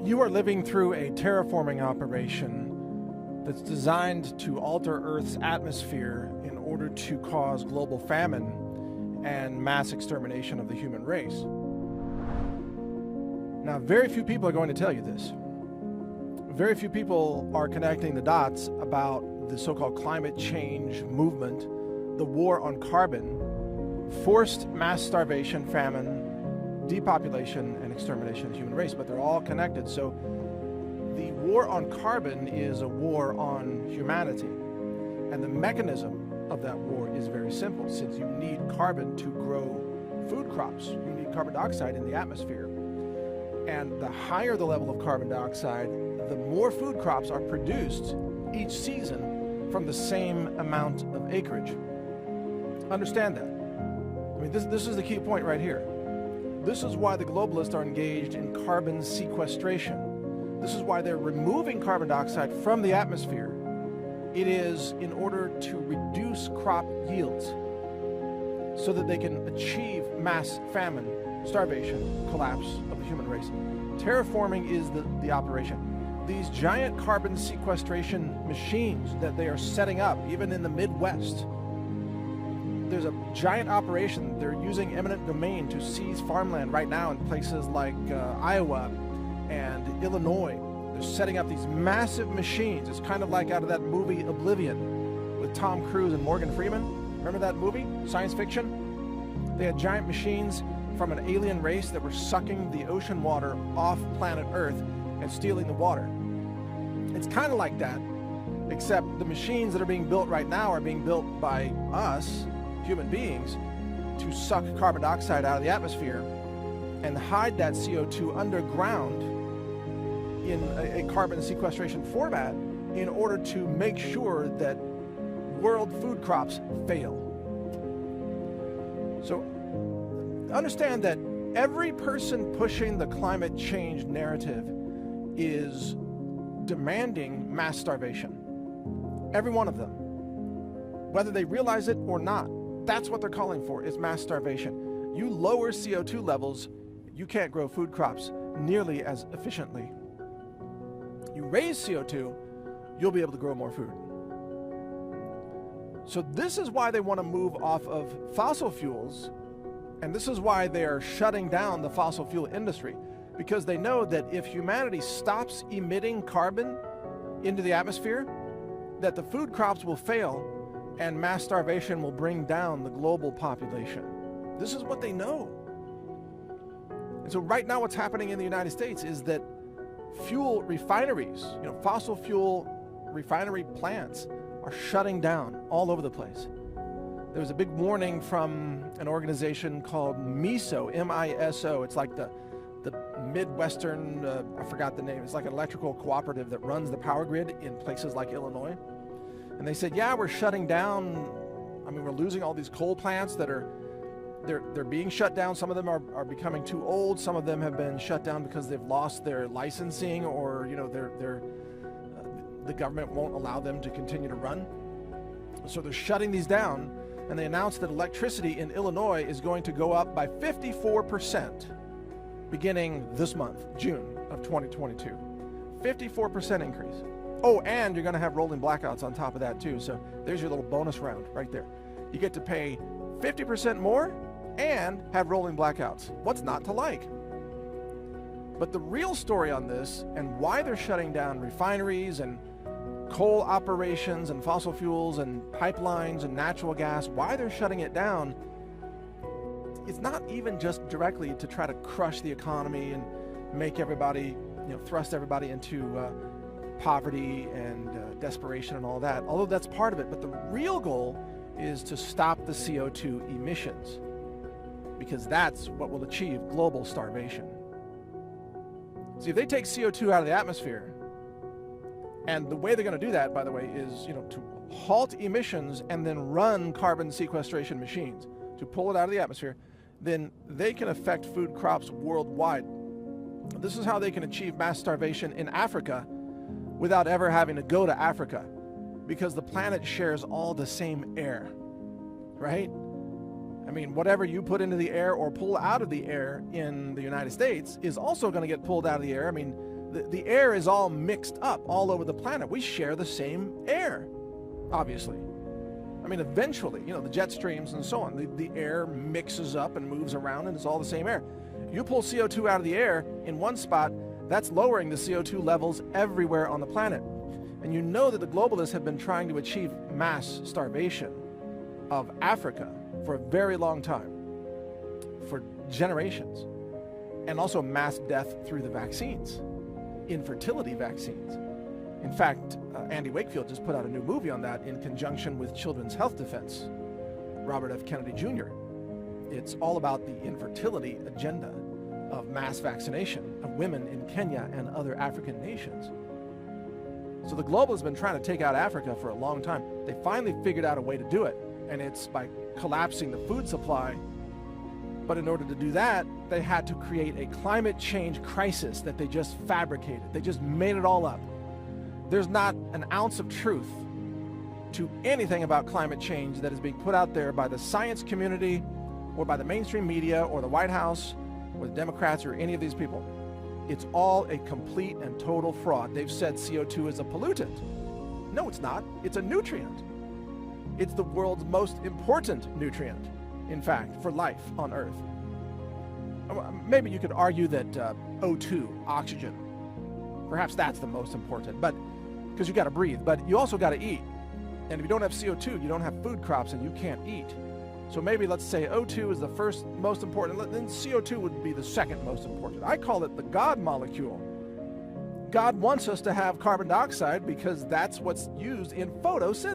You are living through a terraforming operation that's designed to alter Earth's atmosphere in order to cause global famine and mass extermination of the human race. Now, very few people are going to tell you this. Very few people are connecting the dots about the so-called climate change movement, the war on carbon, forced mass starvation, famine, depopulation, and extermination of the human race, but they're all connected. So the war on carbon is a war on humanity. And the mechanism of that war is very simple. Since you need carbon to grow food crops, you need carbon dioxide in the atmosphere. And the higher the level of carbon dioxide, the more food crops are produced each season from the same amount of acreage. Understand that. I mean, this is the key point right here. This is why the globalists are engaged in carbon sequestration. This is why they're removing carbon dioxide from the atmosphere. It is in order to reduce crop yields so that they can achieve mass famine, starvation, collapse of the human race. Terraforming is the operation. These giant carbon sequestration machines that they are setting up, even in the Midwest, there's a giant operation. They're using eminent domain to seize farmland right now in places like Iowa and Illinois. They're setting up these massive machines. It's kind of like out of that movie Oblivion with Tom Cruise and Morgan Freeman. Remember that movie? Science fiction? They had giant machines from an alien race that were sucking the ocean water off planet Earth and stealing the water. It's kind of like that, except the machines that are being built right now are being built by us, human beings, to suck carbon dioxide out of the atmosphere and hide that CO2 underground in a carbon sequestration format in order to make sure that world food crops fail. So understand that every person pushing the climate change narrative is demanding mass starvation. Every one of them. Whether they realize it or not, that's what they're calling for, is mass starvation. You lower CO2 levels, you can't grow food crops nearly as efficiently. You raise CO2, you'll be able to grow more food. So this is why they want to move off of fossil fuels, and this is why they are shutting down the fossil fuel industry, because they know that if humanity stops emitting carbon into the atmosphere, that the food crops will fail and mass starvation will bring down the global population. This is what they know. And so right now what's happening in the United States is that fuel refineries, fossil fuel refinery plants are shutting down all over the place. There was a big warning from an organization called MISO, M-I-S-O. It's like the Midwestern, I forgot the name. It's like an electrical cooperative that runs the power grid in places like Illinois. And they said, yeah, we're shutting down. I mean, we're losing all these coal plants that they're being shut down. Some of them are becoming too old. Some of them have been shut down because they've lost their licensing, or the government won't allow them to continue to run. So they're shutting these down, and they announced that electricity in Illinois is going to go up by 54% beginning this month, June of 2022. 54% increase. Oh, and you're going to have rolling blackouts on top of that too. So there's your little bonus round right there. You get to pay 50% more and have rolling blackouts. What's not to like? But the real story on this, and why they're shutting down refineries and coal operations and fossil fuels and pipelines and natural gas, why they're shutting it down, it's not even just directly to try to crush the economy and make everybody, thrust everybody into poverty and desperation and all that, although that's part of it. But the real goal is to stop the CO2 emissions, because that's what will achieve global starvation. See, if they take CO2 out of the atmosphere, and the way they're going to do that, by the way, is to halt emissions and then run carbon sequestration machines to pull it out of the atmosphere, then they can affect food crops worldwide. This is how they can achieve mass starvation in Africa without ever having to go to Africa, because the planet shares all the same air, right? I mean, whatever you put into the air or pull out of the air in the United States is also going to get pulled out of the air. I mean, The air is all mixed up all over the planet. We share the same air, obviously. I mean, eventually, the jet streams and so on, the air mixes up and moves around, and it's all the same air. You pull CO2 out of the air in one spot, that's lowering the CO2 levels everywhere on the planet. And you know that the globalists have been trying to achieve mass starvation of Africa for a very long time, for generations, and also mass death through the vaccines, infertility vaccines. In fact, Andy Wakefield just put out a new movie on that in conjunction with Children's Health Defense, Robert F. Kennedy Jr. It's all about the infertility agenda of mass vaccination of women in Kenya and other African nations. So the globalists have been trying to take out Africa for a long time. They finally figured out a way to do it, and it's by collapsing the food supply. But in order to do that, they had to create a climate change crisis that they just fabricated. They just made it all up. There's not an ounce of truth to anything about climate change that is being put out there by the science community or by the mainstream media or the White House or the Democrats or any of these people. It's all a complete and total fraud. They've said CO2 is a pollutant. No, it's not. It's a nutrient. It's the world's most important nutrient, in fact, for life on Earth. Maybe you could argue that O2, oxygen, perhaps that's the most important, but because you got to breathe, but you also got to eat. And if you don't have CO2, you don't have food crops and you can't eat. So maybe let's say O2 is the first most important, then CO2 would be the second most important. I call it the God molecule. God wants us to have carbon dioxide because that's what's used in photosynthesis.